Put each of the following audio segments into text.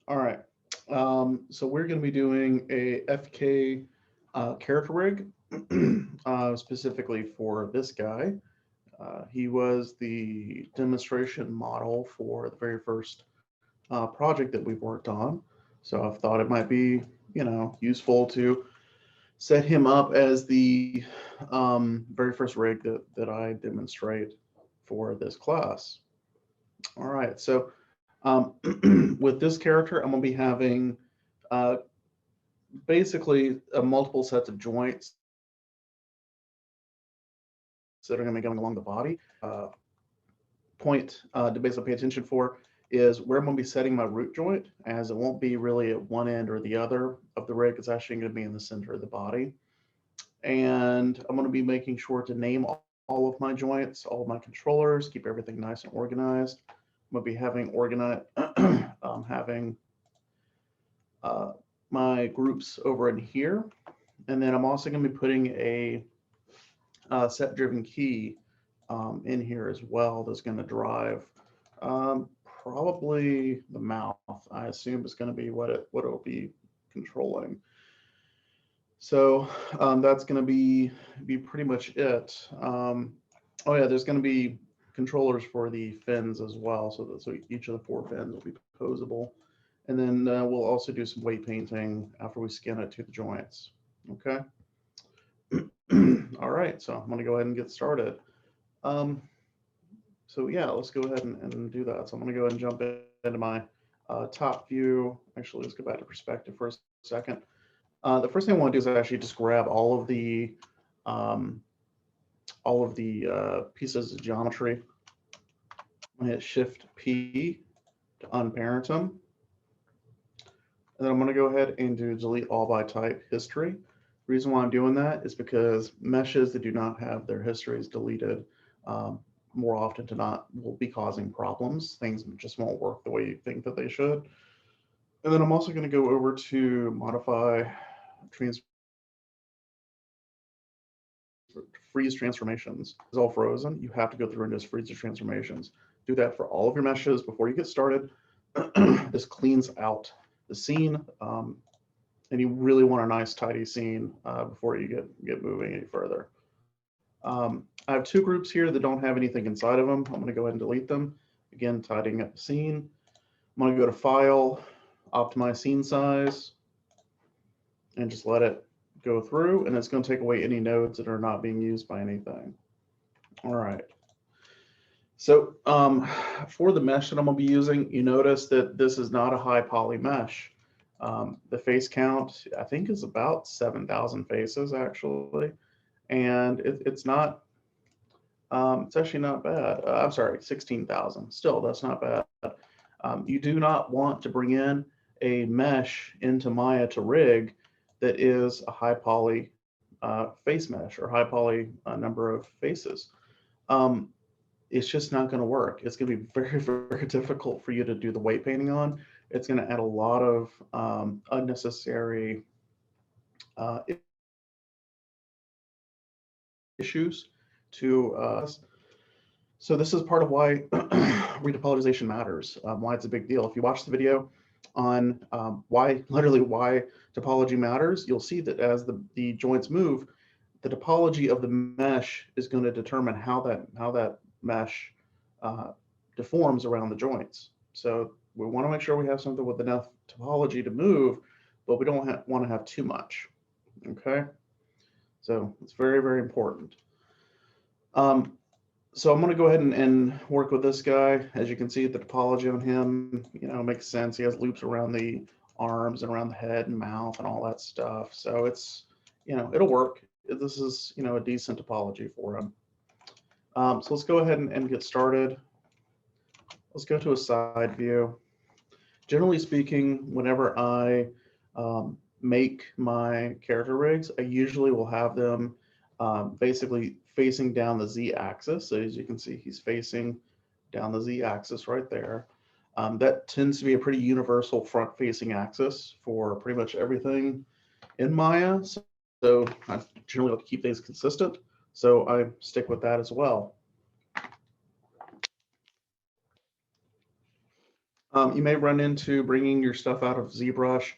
All right. So we're going to be doing a FK character rig specifically for this guy. He was the demonstration model for the very first project that we've worked on. So I've thought it might be, useful to set him up as the very first rig that I demonstrate for this class. All right. So with this character, I'm going to be having uh, basically multiple sets of joints that are going to be going along the body. Point to basically pay attention for is where I'm going to be setting my root joint, as it won't be really at one end or the other of the rig. It's actually going to be in the center of the body. And I'm going to be making sure to name all of my joints, all of my controllers, keep everything nice and organized. I'm going to be having uh, my groups over in here. And then I'm also going to be putting a set driven key in here as well that's going to drive probably the mouth. I assume is going to be what it'll be controlling. So that's going to be pretty much it. Oh yeah, there's going to be controllers for the fins as well. So each of the four fins will be posable. And then we'll also do some weight painting after we skin it to the joints. Okay. All right, so I'm going to go ahead and get started. Um, so yeah, let's go ahead and do that. So I'm going to go ahead and jump into my top view. Actually, let's go back to perspective for a second. The first thing I want to do is actually just grab um, all of the pieces of geometry. I'm going to hit Shift P to unparent them. And then I'm going to go ahead and do delete all by type history. The reason why I'm doing that is because meshes that do not have their histories deleted um, more often to not will be causing problems. Things just won't work the way you think that they should. And then I'm also going to go over to modify freeze transformations. It's all frozen. You have to go through and just freeze the transformations. Do that for all of your meshes before you get started. This cleans out the scene, and you really want a nice tidy scene before you get moving any further. I have two groups here that don't have anything inside of them. I'm going to go ahead and delete them. Again, tidying up the scene. I'm going to go to File, Optimize Scene Size, and just let it go through, and it's going to take away any nodes that are not being used by anything. All right. So for the mesh that I'm going to be using, you notice that this is not a high poly mesh. The face count, I think, is about 7,000 faces, actually. And it's actually not bad. I'm sorry, 16,000. Still, that's not bad. You do not want to bring in a mesh into Maya to rig that is a high poly face mesh or high poly number of faces. Um, it's just not going to work. It's going to be very, very difficult for you to do the weight painting on. It's going to add a lot of unnecessary issues to so this is part of why retopologization matters, why it's a big deal. If you watch the video on why topology matters, you'll see that as the joints move, the topology of the mesh is going to determine how that mesh uh, deforms around the joints. So we want to make sure we have something with enough topology to move, but we don't want to have too much. Okay, so it's very, very important. Um, so I'm going to go ahead and work with this guy. As you can see, the topology on him, makes sense. He has loops around the arms and around the head and mouth and all that stuff. So it's, it'll work. This is, a decent topology for him. So let's go ahead and get started. Let's go to a side view. Generally speaking, whenever I make my character rigs, I usually will have them basically facing down the z-axis. So as you can see, he's facing down the z-axis right there. That tends to be a pretty universal front-facing axis for pretty much everything in Maya. So I generally like to keep things consistent. So I stick with that as well. You may run into bringing your stuff out of ZBrush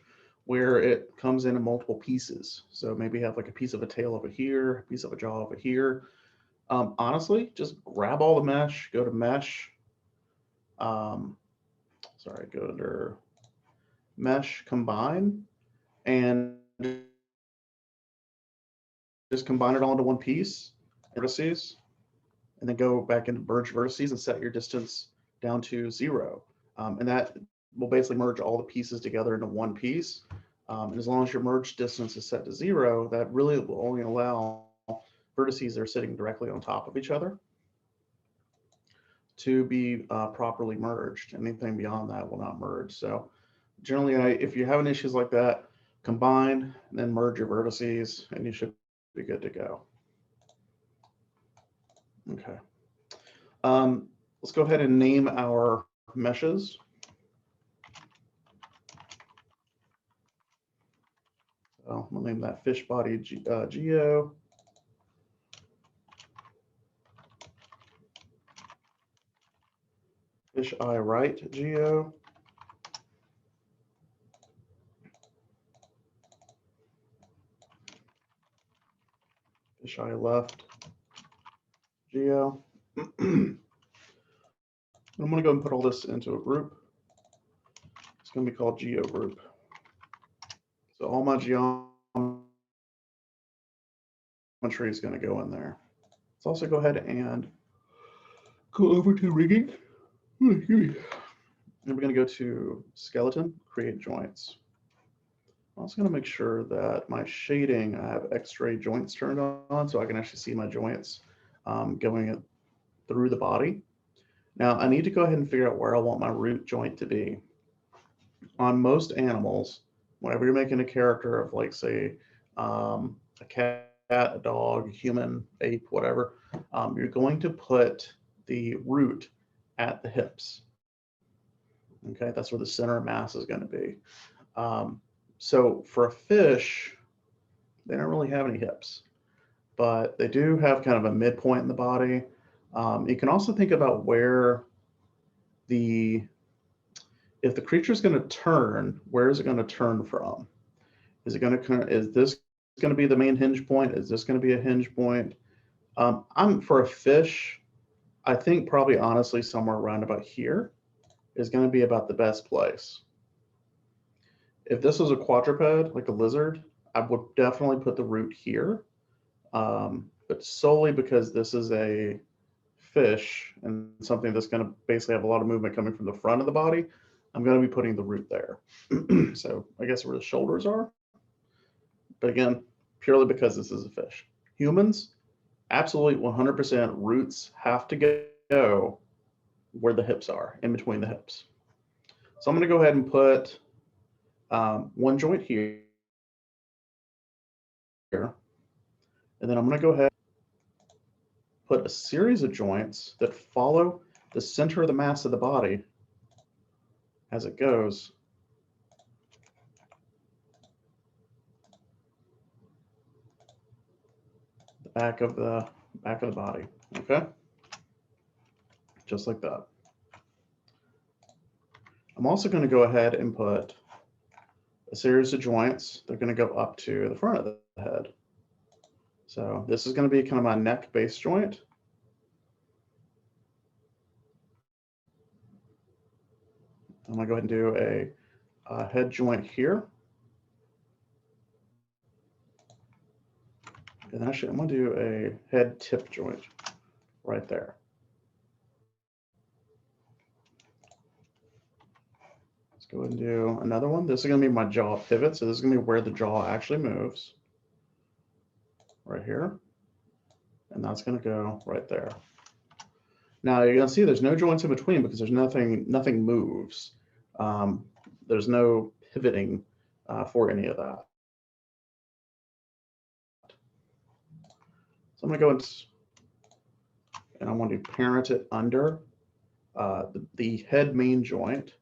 where it comes in multiple pieces. So maybe have like a piece of a tail over here, a piece of a jaw over here. Honestly, just grab all the mesh, go to mesh. Sorry, go under mesh, combine, and just combine it all into one piece, vertices, and then go back into merge vertices and set your distance down to 0. And that will basically merge all the pieces together into one piece. And as long as your merge distance is set to 0, that really will only allow vertices that are sitting directly on top of each other to be properly merged. Anything beyond that will not merge. So generally, if you're having issues like that, combine and then merge your vertices, and you should be good to go. Okay. Let's go ahead and name our meshes. So we'll name that fish body geo. Fish eye right geo. Fish eye left geo. I'm going to go and put all this into a group. It's going to be called geo group. So all my geometry is going to go in there. Let's also go ahead and go over to rigging. And we're going to go to skeleton, create joints. I'm also going to make sure that my shading, I have X-ray joints turned on so I can actually see my joints going through the body. Now I need to go ahead and figure out where I want my root joint to be. On most animals, whenever you're making a character of, like, say, a cat, a dog, human, ape, whatever, you're going to put the root at the hips. Okay, that's where the center of mass is going to be. So for a fish, they don't really have any hips, but they do have kind of a midpoint in the body. You can also think about where if the creature is going to turn, where is it going to turn from? Is this going to be the main hinge point? Is this going to be a hinge point? For a fish, I think probably honestly somewhere around about here is going to be about the best place. If this was a quadruped, like a lizard, I would definitely put the root here. But solely because this is a fish and something that's going to basically have a lot of movement coming from the front of the body, I'm going to be putting the root there. So I guess where the shoulders are. But again, purely because this is a fish. Humans, absolutely 100% roots have to go where the hips are, in between the hips. So I'm going to go ahead and put one joint here. And then I'm going to go ahead and put a series of joints that follow the center of the mass of the body as it goes. The back of the body. Okay? Just like that. I'm also going to go ahead and put a series of joints. They're going to go up to the front of the head. So this is going to be kind of my neck base joint. I'm going to go ahead and do a head joint here. And actually, I'm going to do a head tip joint right there. Let's go ahead and do another one. This is going to be my jaw pivot. So this is going to be where the jaw actually moves. Right here. And that's going to go right there. Now you're going to see there's no joints in between because there's nothing moves. There's no pivoting for any of that. So I'm going to go and I want to parent it under the head main joint.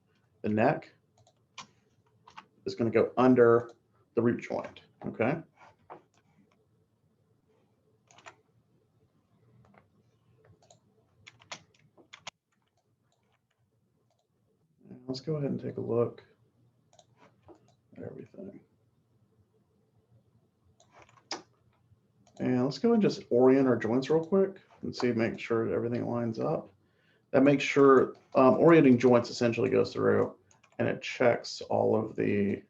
The neck is going to go under the root joint. Okay. let's go ahead and take a look at everything. And let's go and just orient our joints real quick and see, make sure everything lines up. That makes sure orienting joints essentially goes through and it checks all of the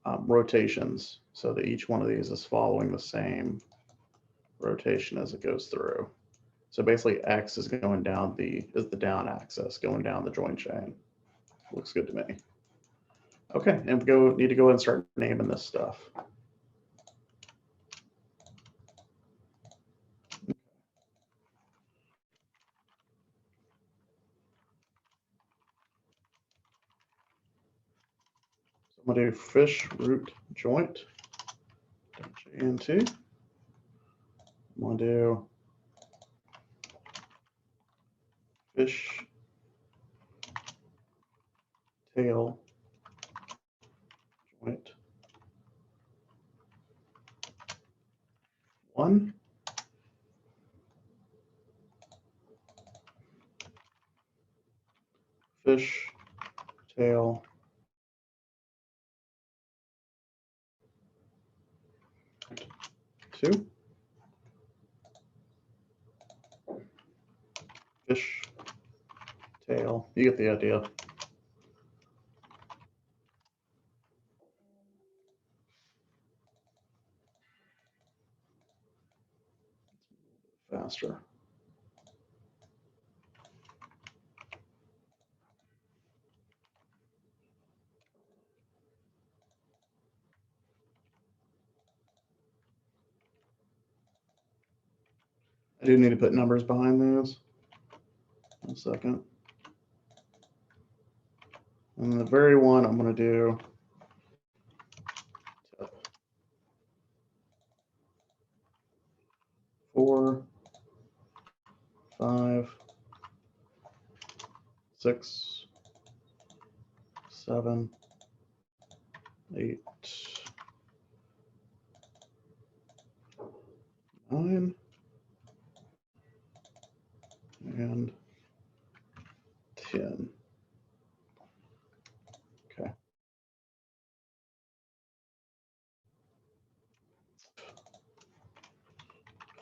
rotations so that each one of these is following the same rotation as it goes through. So basically X is going down is the down axis going down the joint chain. Looks good to me. Okay, and we need to go ahead and start naming this stuff. So I'm gonna do fish root joint, JNT. I'm gonna do fish tail joint 1. Fish tail 2. Fish tail, you get the idea. Faster. I do need to put numbers behind those. 1 second. And the very one I'm going to do tip 4, 5, 6, 7, 8, 9, and 10. Okay.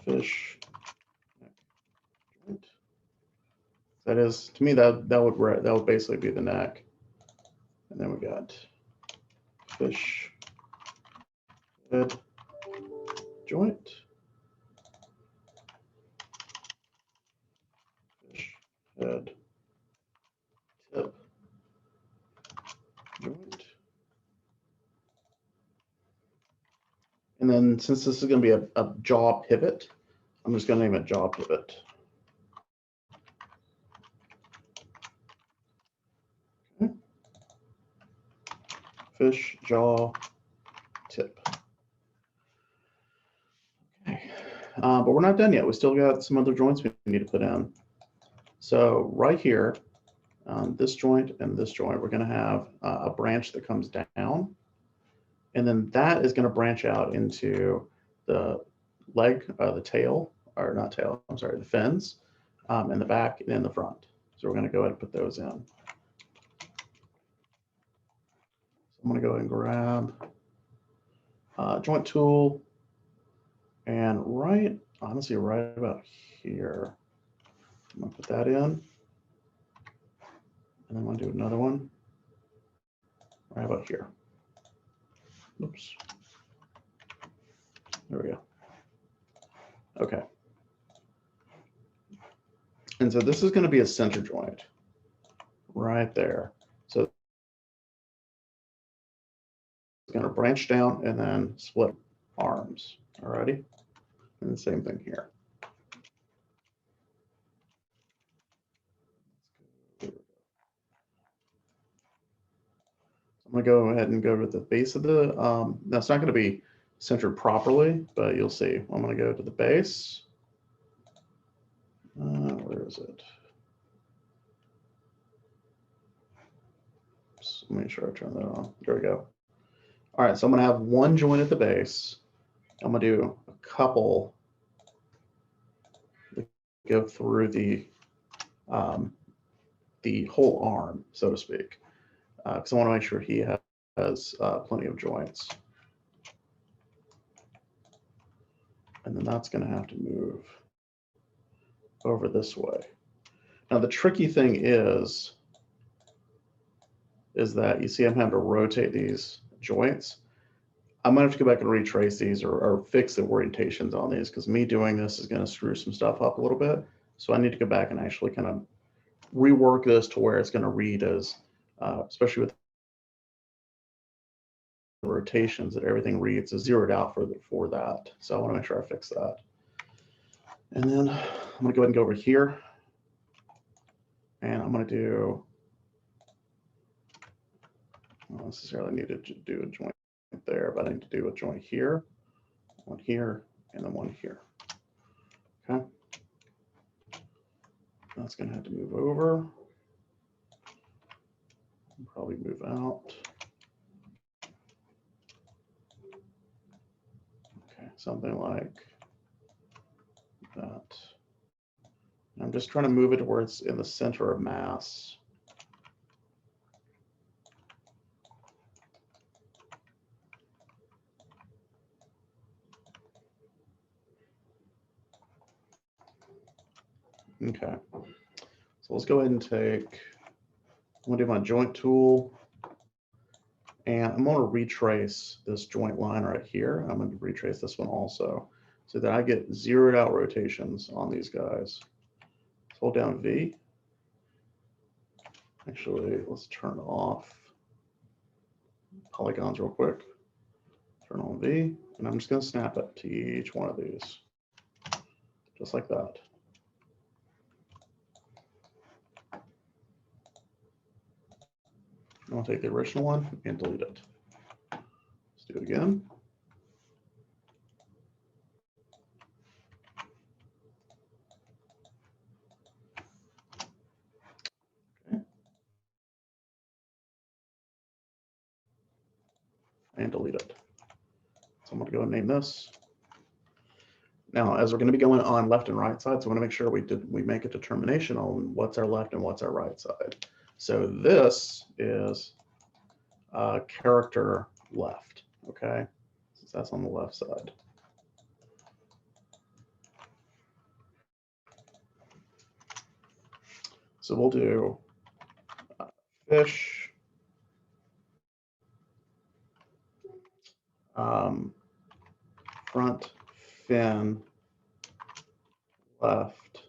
Fish joint. That is, to me, that would basically be the neck. And then we got fish head joint. Fish head tip joint. And then since this is going to be a jaw pivot, I'm just going to name it jaw pivot. Okay. Fish jaw tip. Okay. But we're not done yet. We still got some other joints we need to put in. So right here, this joint and this joint, we're going to have a branch that comes down. And then that is going to branch out into the leg, the tail, or not tail, I'm sorry, the fins, in the back and in the front. So we're going to go ahead and put those in. So I'm going to go ahead and grab joint tool, and honestly, right about here, I'm going to put that in. And I'm going to do another one right about here. Oops. There we go. Okay. And so this is going to be a center joint right there. So it's going to branch down and then split arms. Alrighty. And the same thing here. I'm going to go ahead and go to the base of the, that's not going to be centered properly, but you'll see. I'm going to go to the base. Where is it? Oops, make sure I turn that on. There we go. All right, so I'm going to have one joint at the base. I'm going to do a couple that go through the the whole arm, so to speak, because I want to make sure he has plenty of joints. And then that's going to have to move over this way. Now the tricky thing is that you see I'm having to rotate these joints. I'm gonna have to go back and retrace these or fix the orientations on these, because me doing this is going to screw some stuff up a little bit. So I need to go back and actually kind of rework this to where it's going to read as, especially with the rotations, that everything reads as zeroed out for that. So I want to make sure I fix that. And then I'm going to go ahead and go over here, and I'm going to do, I don't necessarily need to do a joint there, but I need to do a joint here, one here, and then one here. Okay. That's going to have to move over. Probably move out. Okay, something like that. I'm just trying to move it to where it's in the center of mass. Okay, so let's go ahead and take, I'm gonna do my joint tool, and I'm gonna retrace this joint line right here. I'm gonna retrace this one also, so that I get zeroed out rotations on these guys. Let's hold down V. Actually, let's turn off polygons real quick. Turn on V, and I'm just gonna snap it to each one of these, just like that. I'll take the original one and delete it. Let's do it again. Okay. And delete it. So I'm going to go and name this. Now, as we're going to be going on left and right side, so I want to make sure we make a determination on what's our left and what's our right side. So this is character left, okay? Since that's on the left side. So we'll do fish, front fin, left,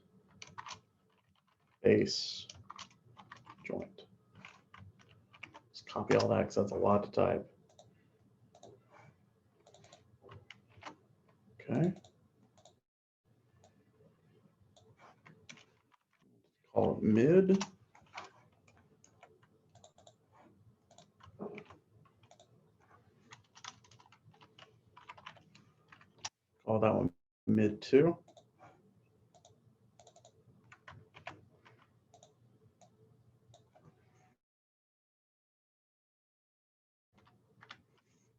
base, joint. Just copy all that because that's a lot to type. Okay. Call it mid. Call that one mid 2.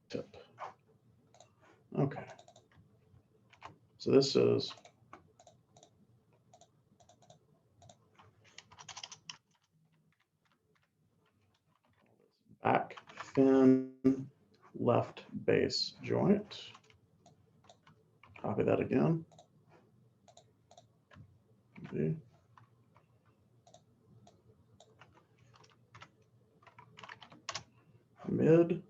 Tip. Okay. So this is back fin left base joint. Copy that again. Okay. Mid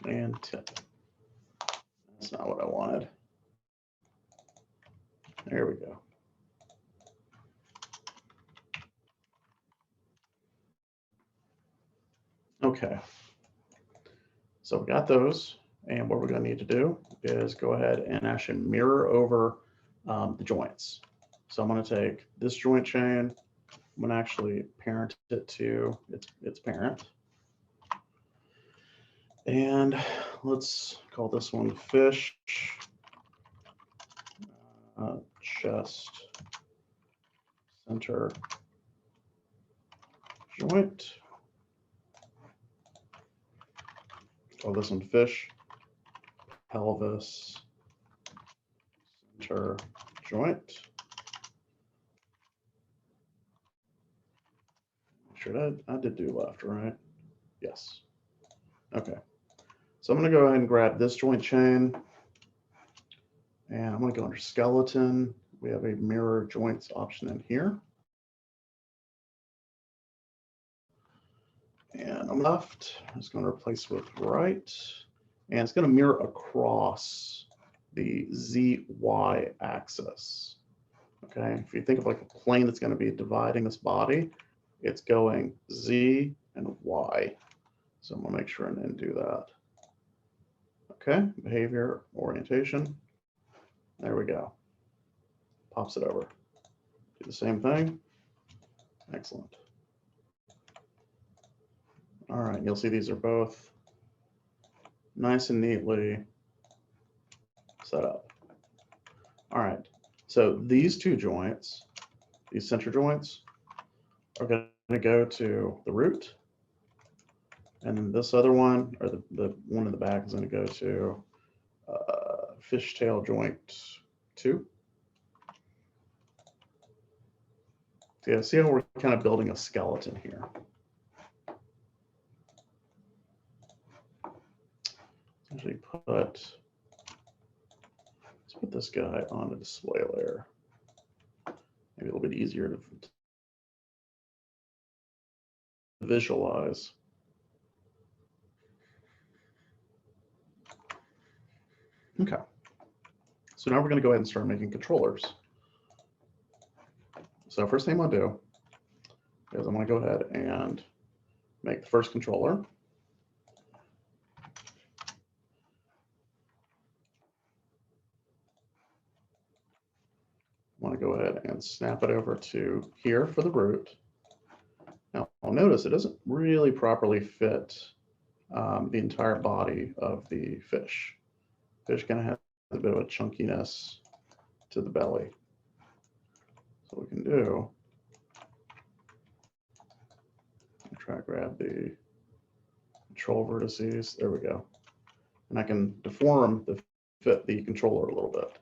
and tip. That's not what I wanted. There we go. Okay. So we got those. And what we're going to need to do is go ahead and actually mirror over the joints. So I'm going to take this joint chain. I'm going to actually parent it to its parent. And let's call this one fish, chest, center, joint. Call this one fish, pelvis, center, joint. sure I did do left, right? Yes. Okay. So I'm going to go ahead and grab this joint chain, and I'm going to go under skeleton. We have a mirror joints option in here. And on left, I'm just going to replace with right, and it's going to mirror across the ZY axis. Okay, if you think of like a plane that's going to be dividing this body, it's going Z and Y. So I'm going to make sure and do that. Okay, behavior, orientation. There we go. Pops it over. Do the same thing. Excellent. All right, you'll see these are both nice and neatly set up. All right, so these two joints, these center joints, are going to go to the root. And then this other one, or the one in the back, is going to go to fishtail joint 2. So yeah, see how we're kind of building a skeleton here. Actually let's put this guy on a display layer. Maybe a little bit easier to visualize. Okay. So now we're going to go ahead and start making controllers. So first thing I'm going to do is I'm going to go ahead and make the first controller. I want to go ahead and snap it over to here for the root. Now, I'll notice it doesn't really properly fit the entire body of the fish. Fish kind of has a bit of a chunkiness to the belly. So what we can do, try to grab the control vertices. There we go. And I can deform the fit the controller a little bit.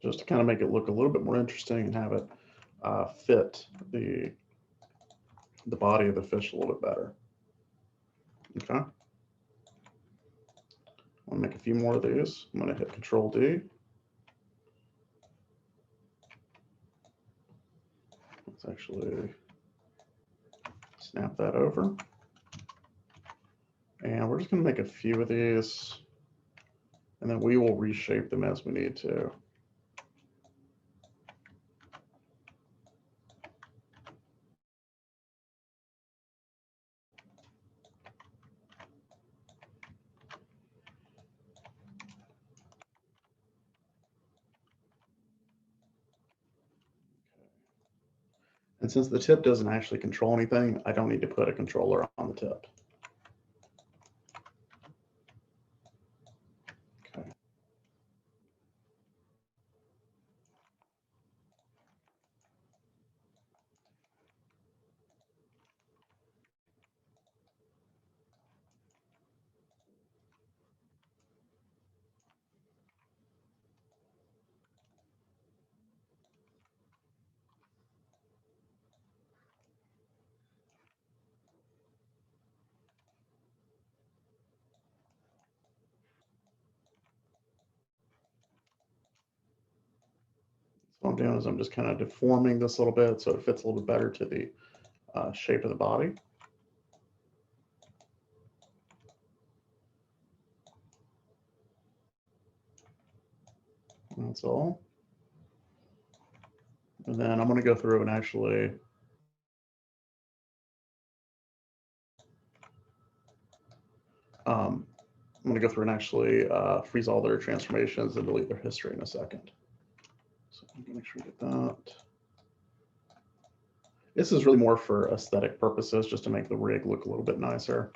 Just to kind of make it look a little bit more interesting and have it fit the body of the fish a little bit better. Okay. I'll make a few more of these. I'm going to hit Control D. Let's actually snap that over. And we're just going to make a few of these, and then we will reshape them as we need to. And since the tip doesn't actually control anything, I don't need to put a controller on the tip. Okay. What I'm doing is I'm just kind of deforming this a little bit so it fits a little bit better to the shape of the body. That's all. And then I'm going to go through and actually I'm going to go through and actually freeze all their transformations and delete their history in a second. So I'm going to make sure we get that. This is really more for aesthetic purposes, just to make the rig look a little bit nicer.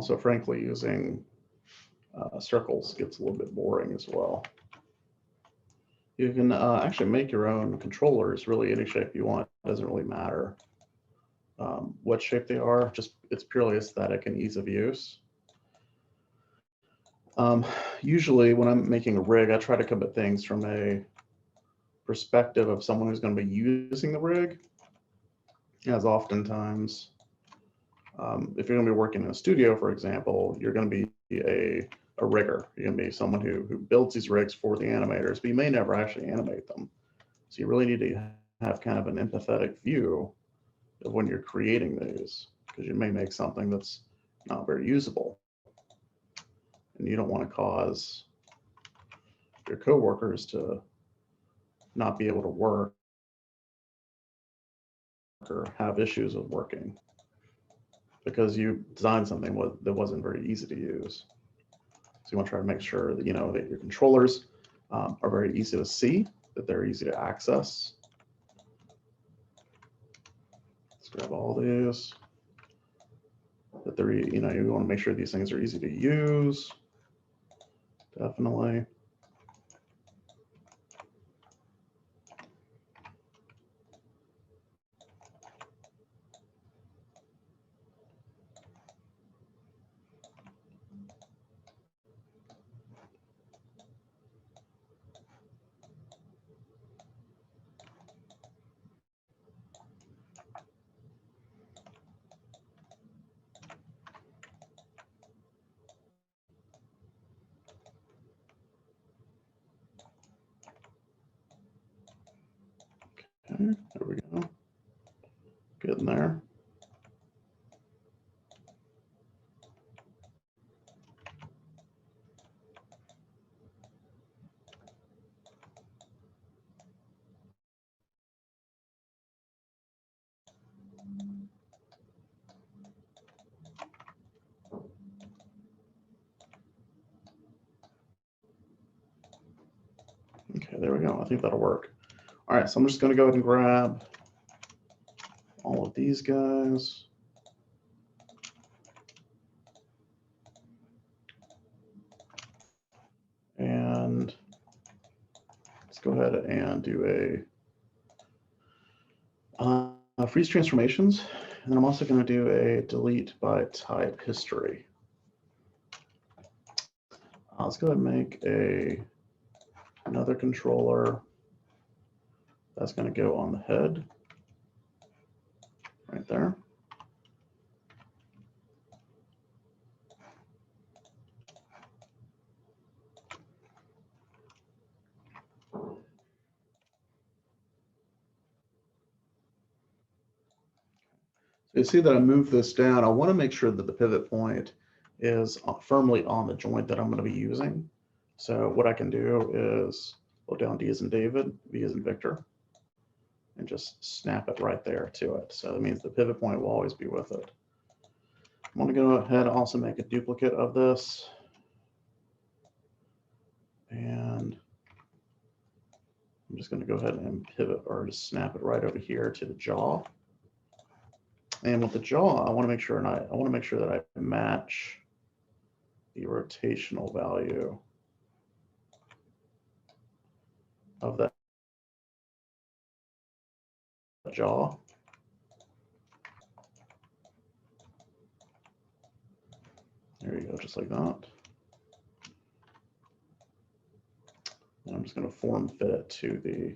also, frankly, using circles gets a little bit boring as well. You can actually make your own controllers really any shape you want. It doesn't really matter what shape they are, just it's purely aesthetic and ease of use. Usually when I'm making a rig, I try to come at things from a perspective of someone who's going to be using the rig, as oftentimes if you're going to be working in a studio, for example, you're going to be a rigger. You're going to be someone who builds these rigs for the animators, but you may never actually animate them. So you really need to have kind of an empathetic view of when you're creating these, because you may make something that's not very usable. And you don't want to cause your coworkers to not be able to work or have issues with working because you designed something that wasn't very easy to use. So you want to try to make sure that that your controllers are very easy to see, that they're easy to access. Let's grab all these. That they're you want to make sure these things are easy to use. Definitely. Okay, there we go. Getting there. Okay, there we go. I think that'll work. All right, so I'm just going to go ahead and grab all of these guys. And let's go ahead and do a freeze transformations. And I'm also going to do a delete by type history. Let's go ahead and make another controller that's going to go on the head right there. So you see that I moved this down. I want to make sure that the pivot point is firmly on the joint that I'm going to be using. So what I can do is hold down D as in David, V as in Victor, and just snap it right there to it. So that means the pivot point will always be with it. I'm going to go ahead and also make a duplicate of this. And I'm just going to go ahead and pivot or just snap it right over here to the jaw. And with the jaw, I want to make sure that I match the rotational value of that jaw. There you go, just like that. And I'm just going to form fit it to the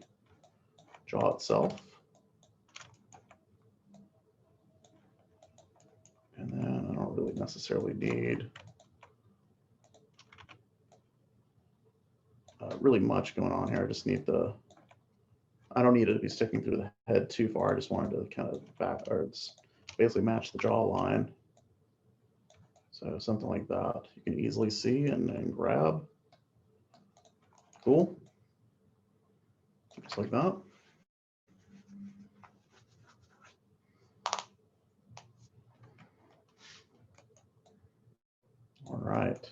jaw itself. And then I don't really necessarily need really much going on here. I just need I don't need it to be sticking through the head too far. I just wanted to kind of basically match the jawline. So something like that you can easily see and grab. Cool. Just like that. All right.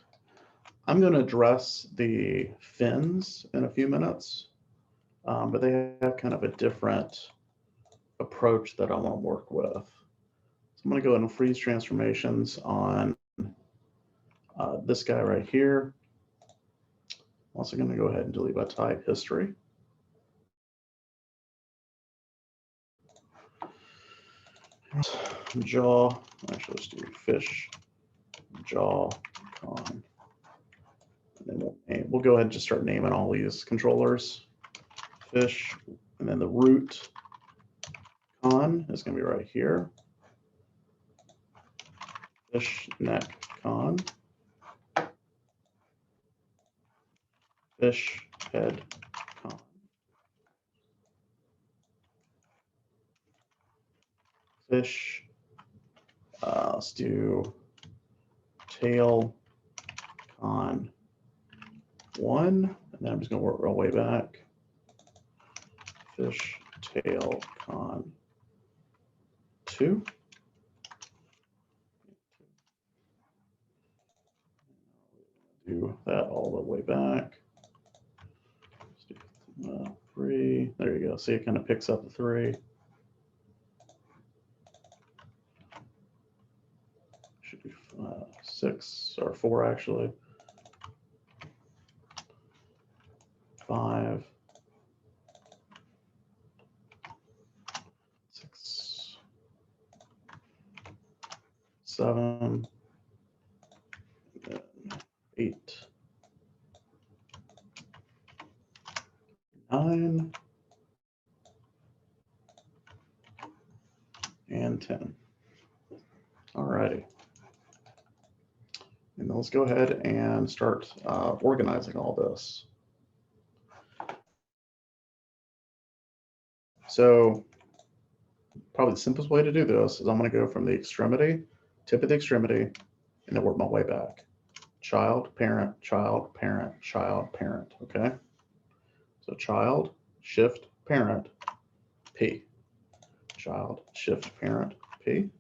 I'm going to address the fins in a few minutes, but they have kind of a different approach that I want to work with. So I'm going to go ahead and freeze transformations on This guy right here. Also going to go ahead and delete by type history. Jaw, actually let's do fish, jaw, con. And then we'll go ahead and just start naming all these controllers. Fish, and then the root con is going to be right here. Fish neck con. Fish head con. Fish, let's do tail con 1, and then I'm just going to work our way back. Fish tail con 2. Do that all the way back. Let's do 3. There you go. See, it kind of picks up the 3. Should be 6 or 4 actually. 5, 6, 7, 8, 9, and 10. All righty. And let's go ahead and start organizing all this. So probably the simplest way to do this is I'm going to go from the extremity, tip of the extremity, and then work my way back. Child, parent, child, parent, child, parent, okay? So child, shift, parent, P. Child, shift, parent, P.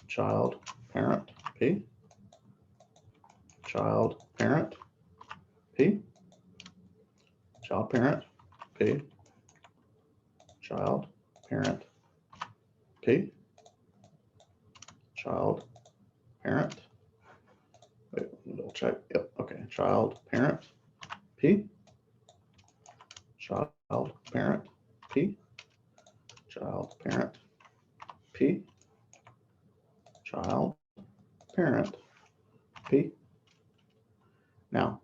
Child, parent, P. Child, parent, P. Child, parent, P. Child, parent, P. Child, parent. Wait, double check. Yep, okay. Child, parent, P. Child, parent, P. Child, parent, P. Child, parent, P. Now,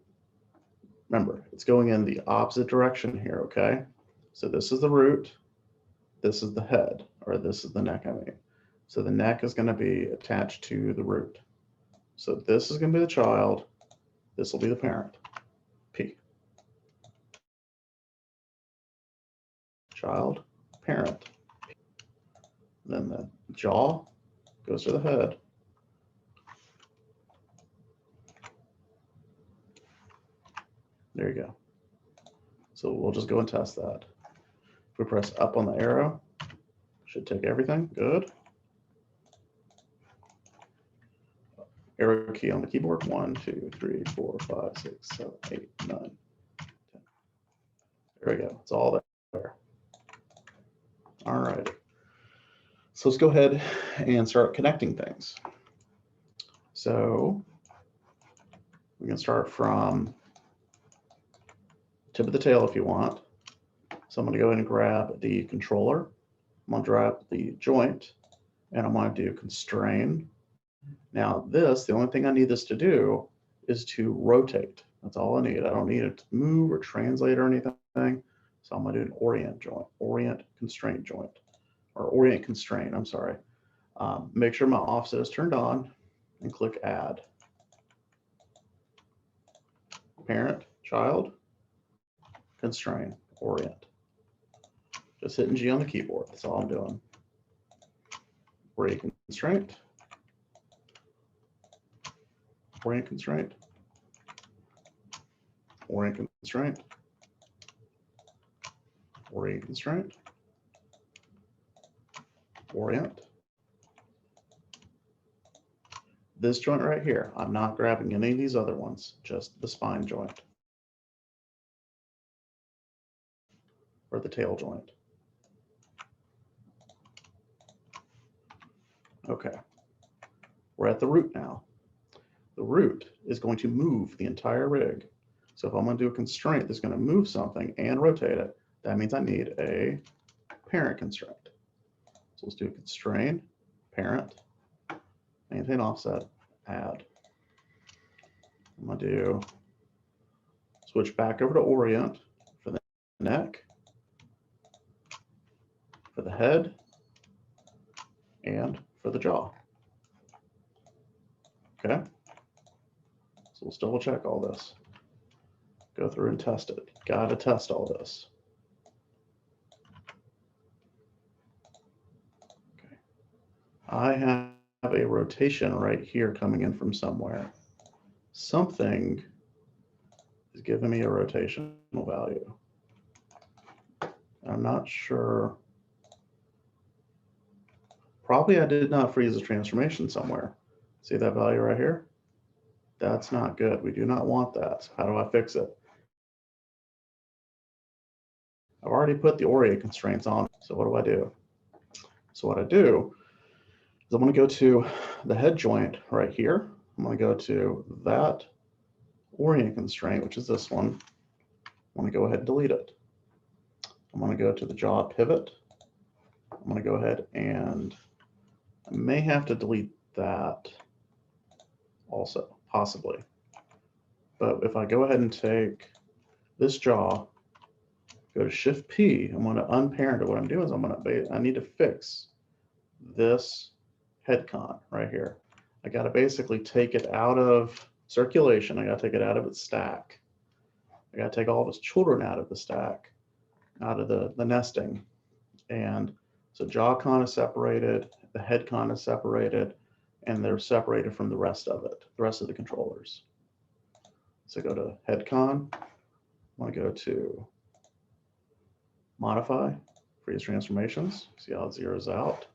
remember, it's going in the opposite direction here, okay? So this is the root, this is the head, or this is the neck, I mean. So the neck is going to be attached to the root. So this is going to be the child, this will be the parent, P. Child, parent. And then the jaw goes to the head. There you go. So we'll just go and test that. If we press up on the arrow, should take everything. Good. Arrow key on the keyboard. 1, 2, 3, 4, 5, 6, 7, 8, 9, 10. There we go. It's all there. All right. So let's go ahead and start connecting things. So we can start from tip of the tail if you want. So I'm going to go ahead and grab the controller. I'm going to grab the joint, and I'm going to do constrain. Now this, the only thing I need this to do is to rotate. That's all I need. I don't need it to move or translate or anything. So I'm going to do an orient joint, orient constraint joint, or orient constraint, I'm sorry. Make sure my offset is turned on and click add. Parent, child, constrain, orient. Just hitting G on the keyboard. That's all I'm doing. Orient constraint. Orient constraint. Orient constraint. Orient constraint. Orient. This joint right here, I'm not grabbing any of these other ones, just the spine joint. Or the tail joint. Okay, we're at the root now. the root is going to move the entire rig. So if I'm going to do a constraint that's going to move something and rotate it, that means I need a parent constraint. So let's do a constraint, parent, maintain offset, add. I'm going to do switch back over to orient for the neck, for the head, and for the jaw. Okay. So let's double check all this. Go through and test it. Got to test all this. Okay. I have a rotation right here coming in from somewhere. Something is giving me a rotational value. I'm not sure. Probably I did not freeze the transformation somewhere. See that value right here? That's not good. We do not want that. So how do I fix it? I've already put the orient constraints on. So what do? So what I do is I'm going to go to the head joint right here. I'm going to go to that orient constraint, which is this one. I'm going to go ahead and delete it. I'm going to go to the jaw pivot. I'm going to go ahead and I may have to delete that also, possibly. But if I go ahead and take this jaw, go to Shift P, I'm going to unparent it. What I'm doing is I need to fix this head con right here. I got to basically take it out of circulation. I got to take it out of its stack. I got to take all of its children out of the stack, out of the nesting. And so jaw con is separated, the head con is separated, and they're separated from the rest of it, the rest of the controllers. So go to head con. I want to go to modify, freeze transformations. See how it zeroes out.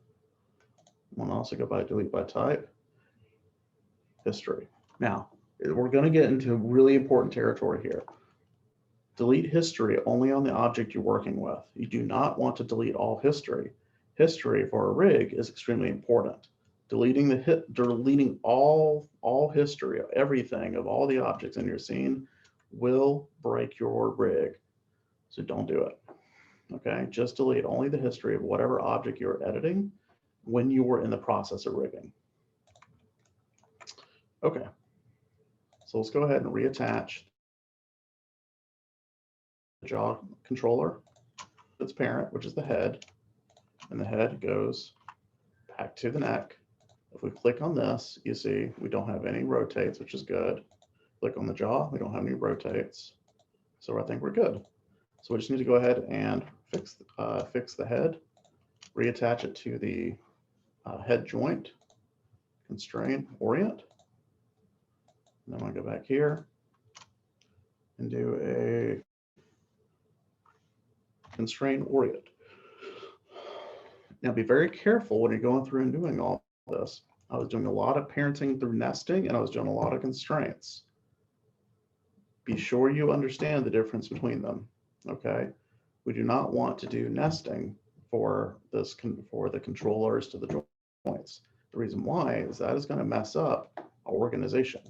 I want to also go by delete by type, history. Now, we're going to get into really important territory here. Delete history only on the object you're working with. You do not want to delete all history. History for a rig is extremely important. Deleting all history of everything, of all the objects in your scene will break your rig. So don't do it. Okay, just delete only the history of whatever object you're editing when you were in the process of rigging. Okay, so let's go ahead and reattach the jaw controller, its parent, which is the head, and the head goes back to the neck. If we click on this, you see we don't have any rotates, which is good. Click on the jaw, we don't have any rotates. So I think we're good. So we just need to go ahead and fix the head, reattach it to the head joint, constrain, orient. And then I'm going to go back here and do a constrain orient. Now be very careful when you're going through and doing all this. I was doing a lot of parenting through nesting, and I was doing a lot of constraints. Be sure you understand the difference between them. Okay, we do not want to do nesting for the controllers to the joints. The reason why is that is going to mess up our organization.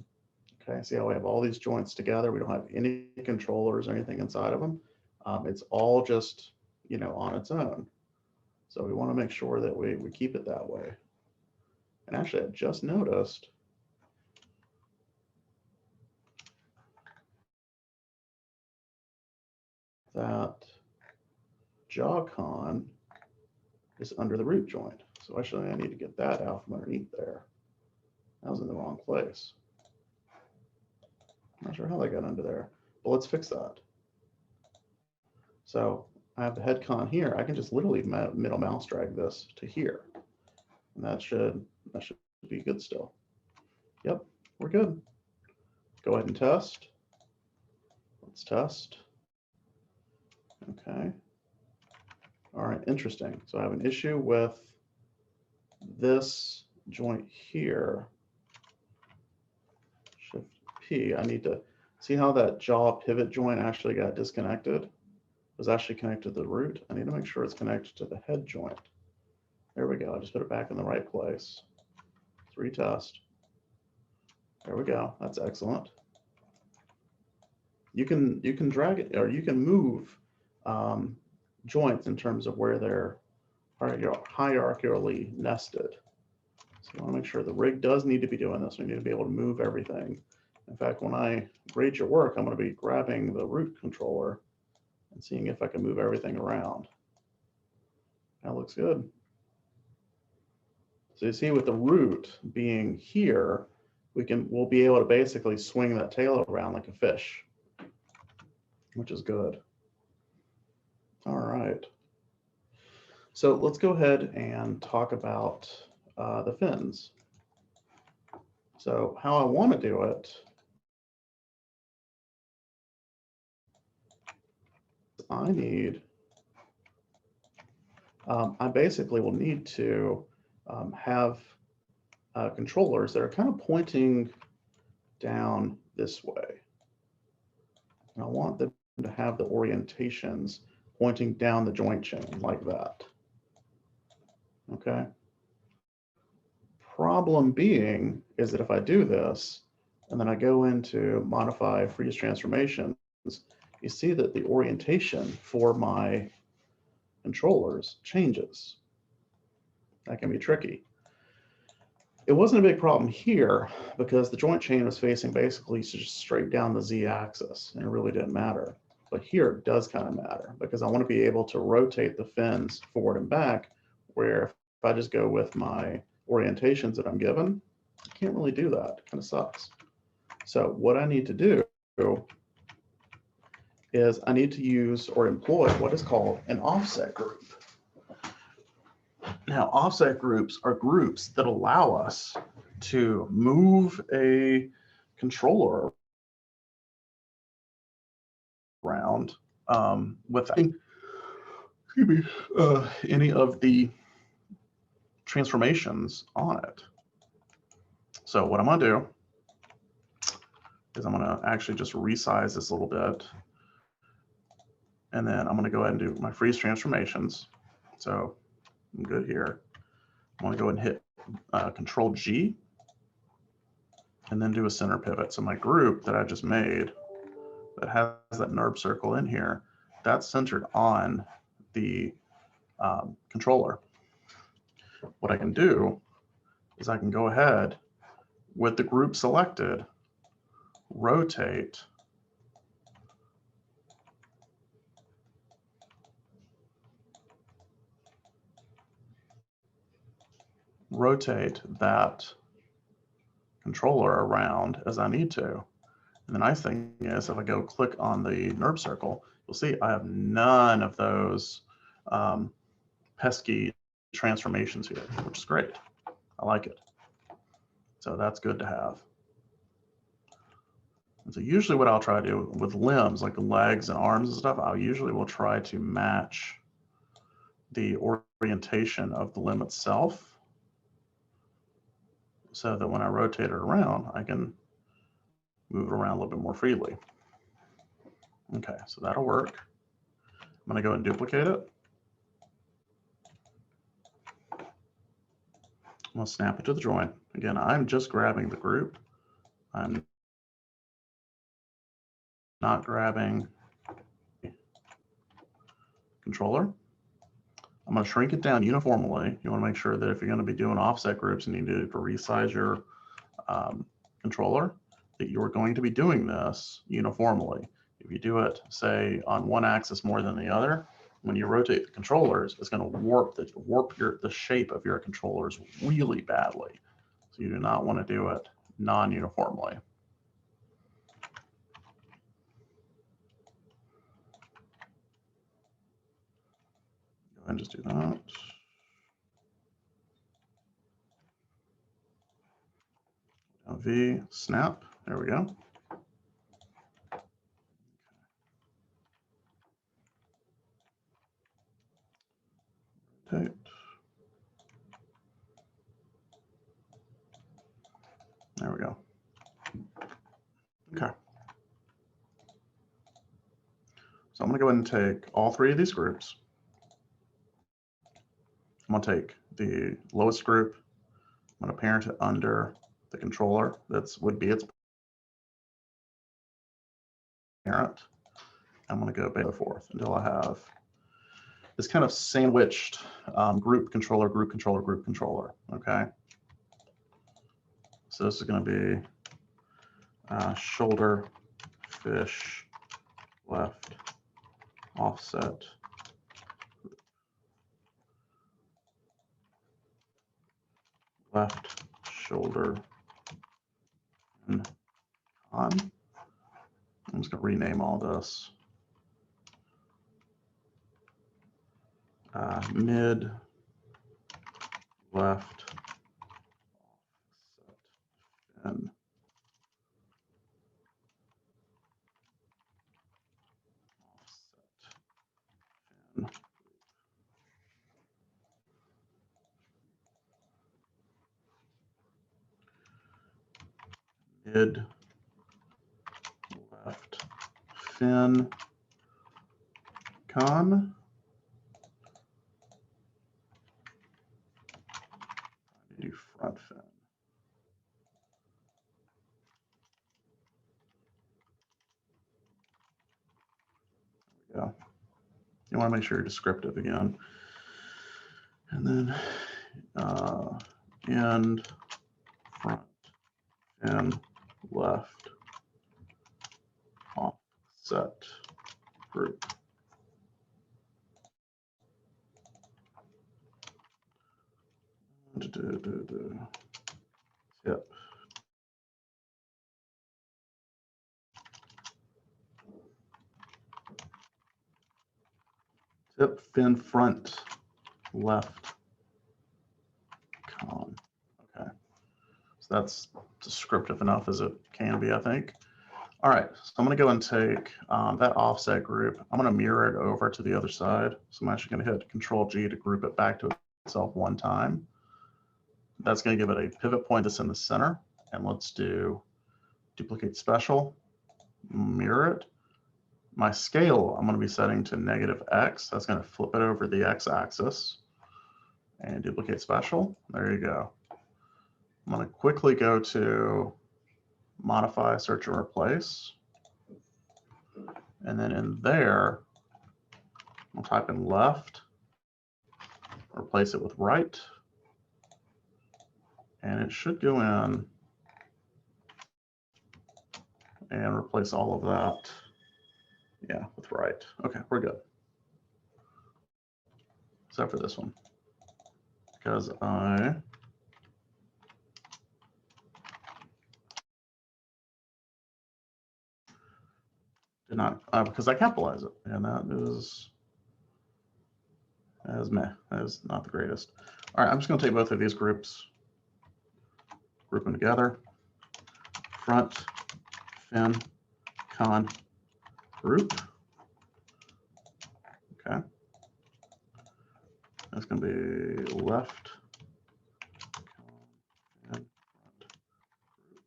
Okay, see how we have all these joints together. We don't have any controllers or anything inside of them. It's all just, on its own. So we want to make sure that we keep it that way. And actually, I just noticed that jaw con is under the root joint. So actually, I need to get that out from underneath there. That was in the wrong place. I'm not sure how that got under there, but let's fix that. So I have the head con here. I can just literally middle mouse drag this to here. And that should be good still. Yep, we're good. Go ahead and test. Let's test. Okay. All right, interesting. So I have an issue with this joint here. Shift P. I need to see how that jaw pivot joint actually got disconnected. It was actually connected to the root. I need to make sure it's connected to the head joint. There we go. I just put it back in the right place. Let's retest. There we go. That's excellent. You can drag it, or you can move joints in terms of where they're hierarchically nested. So I want to make sure the rig does need to be doing this. We need to be able to move everything. In fact, when I grade your work, I'm going to be grabbing the root controller and seeing if I can move everything around. That looks good. So you see, with the root being here, we'll be able to basically swing that tail around like a fish, which is good. All right. So let's go ahead and talk about the fins. So how I want to do it, I basically will need to have controllers that are kind of pointing down this way. And I want them to have the orientations pointing down the joint chain like that. Okay. Problem being is that if I do this, and then I go into modify freeze transformations, you see that the orientation for my controllers changes. That can be tricky. It wasn't a big problem here because the joint chain was facing basically just straight down the Z-axis, and it really didn't matter. But here it does kind of matter because I want to be able to rotate the fins forward and back, where if I just go with my orientations that I'm given, I can't really do that. It kind of sucks. So what I need to do is I need to use or employ what is called an offset group. Now, offset groups are groups that allow us to move a controller around without any of the transformations on it. So what I'm going to do is I'm going to actually just resize this a little bit. And then I'm going to go ahead and do my freeze transformations. So I'm good here. I'm going to go ahead and hit Control G and then do a center pivot. So my group that I just made that has that NURB circle in here, that's centered on the controller. What I can do is I can go ahead with the group selected, rotate that controller around as I need to. And the nice thing is if I go click on the NURB circle, you'll see I have none of those pesky transformations here, which is great. I like it. So that's good to have. And so usually what I'll try to do with limbs, like the legs and arms and stuff, I usually will try to match the orientation of the limb itself so that when I rotate it around, I can move it around a little bit more freely. Okay, so that'll work. I'm going to go and duplicate it. I'm going to snap it to the joint. Again, I'm just grabbing the group. I'm not grabbing controller. I'm going to shrink it down uniformly. You want to make sure that if you're going to be doing offset groups and you need to resize your controller, that you are going to be doing this uniformly. If you do it, say, on one axis more than the other, when you rotate the controllers, it's going to warp the shape of your controllers really badly. So you do not want to do it non-uniformly. Go ahead and just do that. V, snap, there we go. Rotate. There we go. Okay. So I'm going to go ahead and take all three of these groups. I'm going to take the lowest group. I'm going to parent it under the controller would be its parent. I'm going to go back and forth until I have this kind of sandwiched group controller, group controller, group controller. Okay. So this is going to be shoulder, fish, left, offset, left, shoulder, and on. I'm just going to rename all this. Mid, left, offset, and offset, fin. Mid, left, fin, con. Do front fin. There we go. You want to make sure you're descriptive again. And then end, front, fin, left, offset, group. Tip. Tip, fin, front, left, con. Okay. So that's descriptive enough as it can be, I think. All right, so I'm going to go and take that offset group. I'm going to mirror it over to the other side. So I'm actually going to hit Control-G to group it back to itself one time. That's going to give it a pivot point that's in the center. And let's do duplicate special, mirror it. My scale, I'm going to be setting to -x. That's going to flip it over the x-axis. And duplicate special. There you go. I'm going to quickly go to modify, search, and replace. And then in there, I'll type in left, replace it with right. And it should go in and replace all of that. Yeah, with right. Okay, we're good. Except for this one. Because I did not, because I capitalize it. And that is meh. That is not the greatest. All right, I'm just going to take both of these groups, group them together. Front, fin, con, group. Okay. That's going to be left, con, fin, front, group.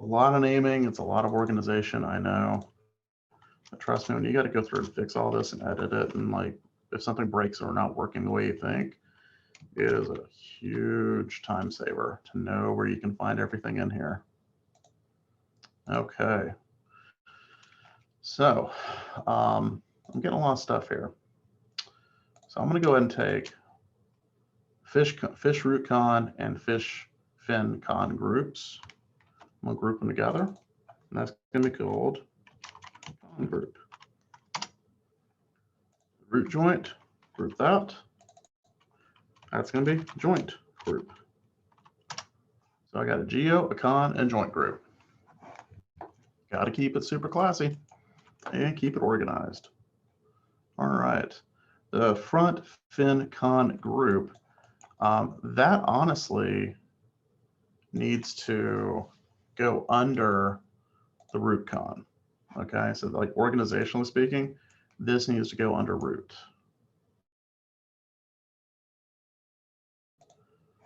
A lot of naming. It's a lot of organization, I know. But trust me, when you got to go through and fix all this and edit it, and like if something breaks or not working the way you think, it is a huge time saver to know where you can find everything in here. Okay. So I'm getting a lot of stuff here. So I'm going to go ahead and take fish root con and fish fin con groups. I'm going to group them together. And that's going to be called con group. Root joint, group that. That's going to be joint group. So I got a geo, a con, and joint group. Got to keep it super classy and keep it organized. All right. The front fin con group, that honestly needs to go under the root con. Okay, so like organizationally speaking, this needs to go under root.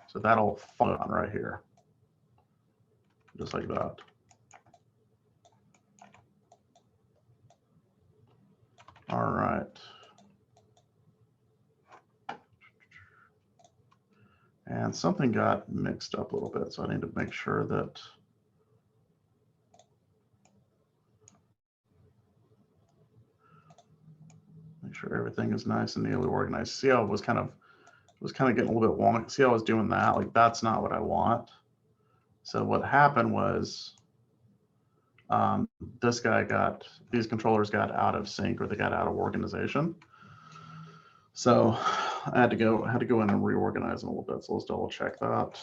So that'll fall on right here, just like that. All right. And something got mixed up a little bit, so I need to make sure that everything is nice and neatly organized. See how it was kind of getting a little bit wonky. See how I was doing that? Like, that's not what I want. So what happened was these controllers got out of sync, or they got out of organization. So I had to go in and reorganize them a little bit. So let's double check that.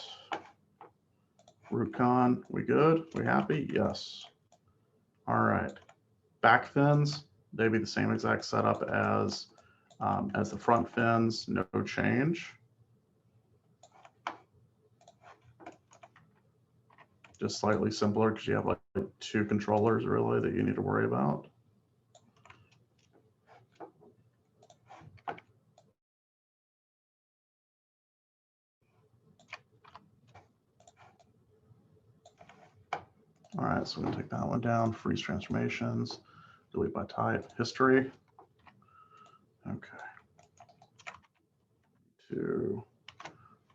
RootCon, we good? We happy? Yes. All right. Back fins, they'd be the same exact setup as the front fins, no change. Just slightly simpler because you have like 2 controllers really that you need to worry about. All right, so we're gonna take that one down, freeze transformations, delete by type, history. Okay. To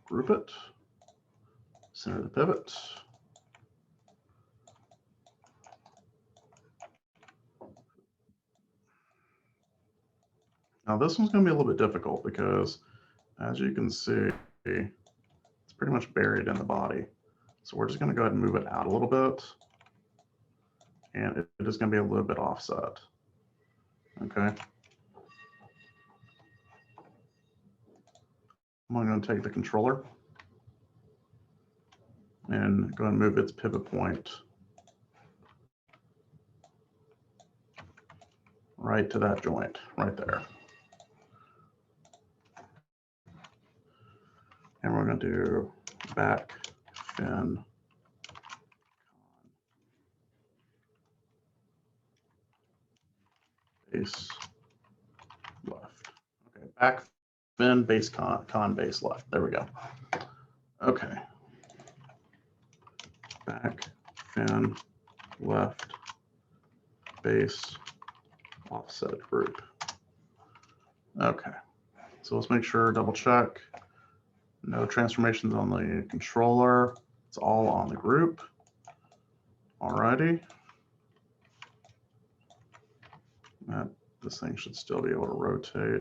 group it, center the pivot. Now this one's gonna be a little bit difficult because, as you can see, it's pretty much buried in the body. So we're just gonna go ahead and move it out a little bit. And it is gonna be a little bit offset, okay? I'm gonna take the controller and go and move its pivot point right to that joint, right there. And we're gonna do back fin base left. Okay, back fin base con base left. There we go. Okay. Back fin left base offset group. Okay. So let's make sure, double check. No transformations on the controller. It's all on the group. Alrighty. This thing should still be able to rotate.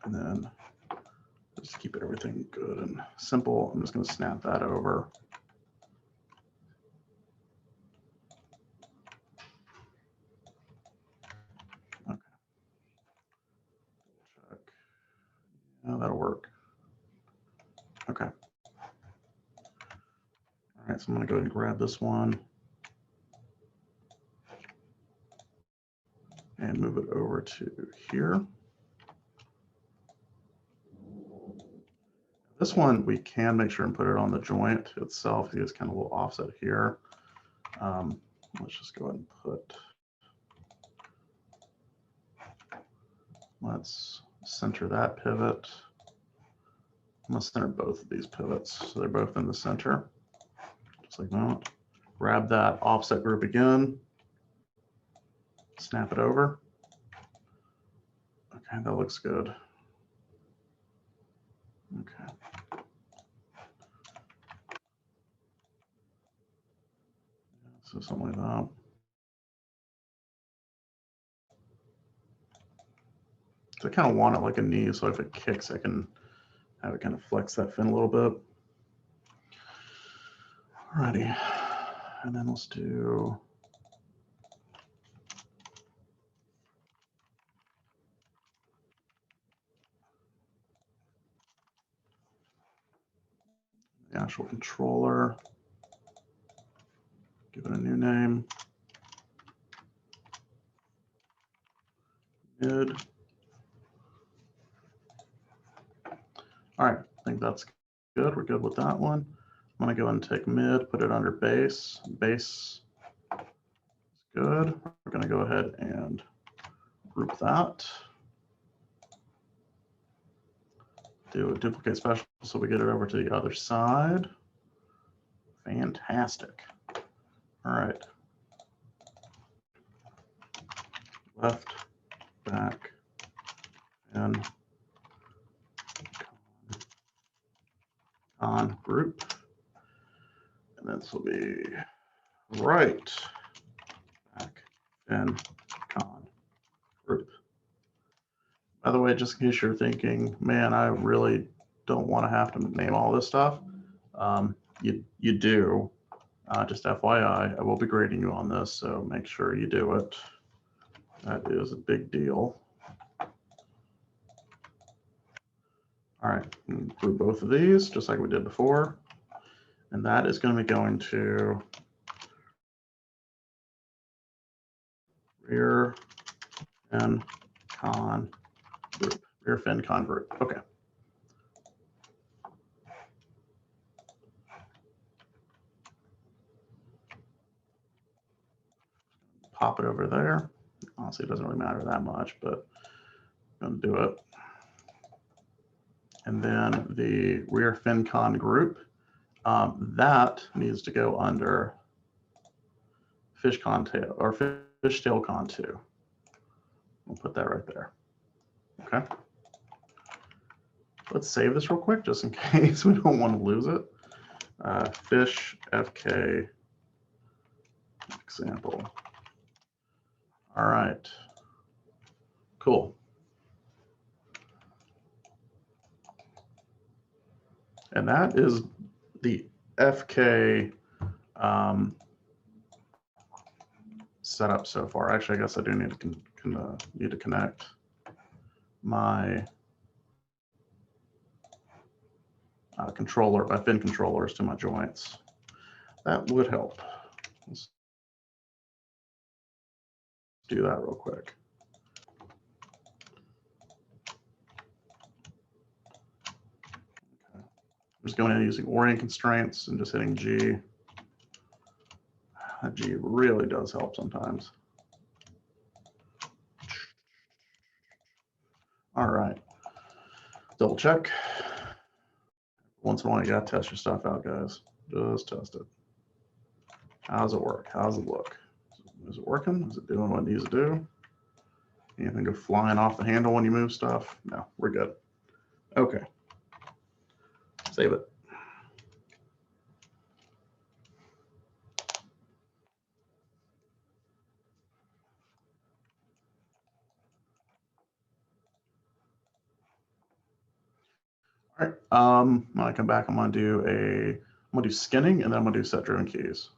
And then just keep everything good and simple. I'm just going to snap that over. Okay. Check. Yeah, that'll work. Okay. All right, so I'm going to go ahead and grab this one and move it over to here. This one, we can make sure and put it on the joint itself. It's kind of a little offset here. Let's just go ahead and let's center that pivot. I'm going to center both of these pivots so they're both in the center, just like that. Grab that offset group again, snap it over. Okay, that looks good. Okay. So something like that. So I kind of want it like a knee, so if it kicks, I can have it kind of flex that fin a little bit. Alrighty, and then let's do the actual controller. Give it a new name. Mid. All right, I think that's good. We're good with that one. I'm going to go and take mid, put it under base. Base is good. We're going to go ahead and group that. Do a duplicate special so we get it over to the other side. Fantastic. All right. Left, back, will be right back fin con group. By the way, just in case you're thinking, man, I really don't want to have to name all this stuff. You do. Just FYI, I will be grading you on this, so make sure you do it. That is a big deal. All right, include both of these, just like we did before. And that is going to be going to rear fin con group. Rear fin con group. Okay. Pop it over there. Honestly, it doesn't really matter that much, but I'm going to do it. And then the rear fin con group, that needs to go under fish con tail or fish tail con 2. We'll put that right there. Okay. Let's save this real quick just in case we don't want to lose it. Fish FK example. All right. Cool. And that is the FK setup so far. Actually, I guess I do need to connect my controller, my fin controllers to my joints. That would help. Let's do that real quick. Okay. I'm just going in using orient constraints and just hitting G. That G really does help sometimes. All right. Double check. Once in a while, you gotta test your stuff out, guys. Just test it. How's it work? How's it look? Is it working? Is it doing what it needs to do? Anything go flying off the handle when you move stuff? No, we're good. Okay. Save it. All right. When I come back, I'm gonna do skinning, and then I'm gonna do set driven keys.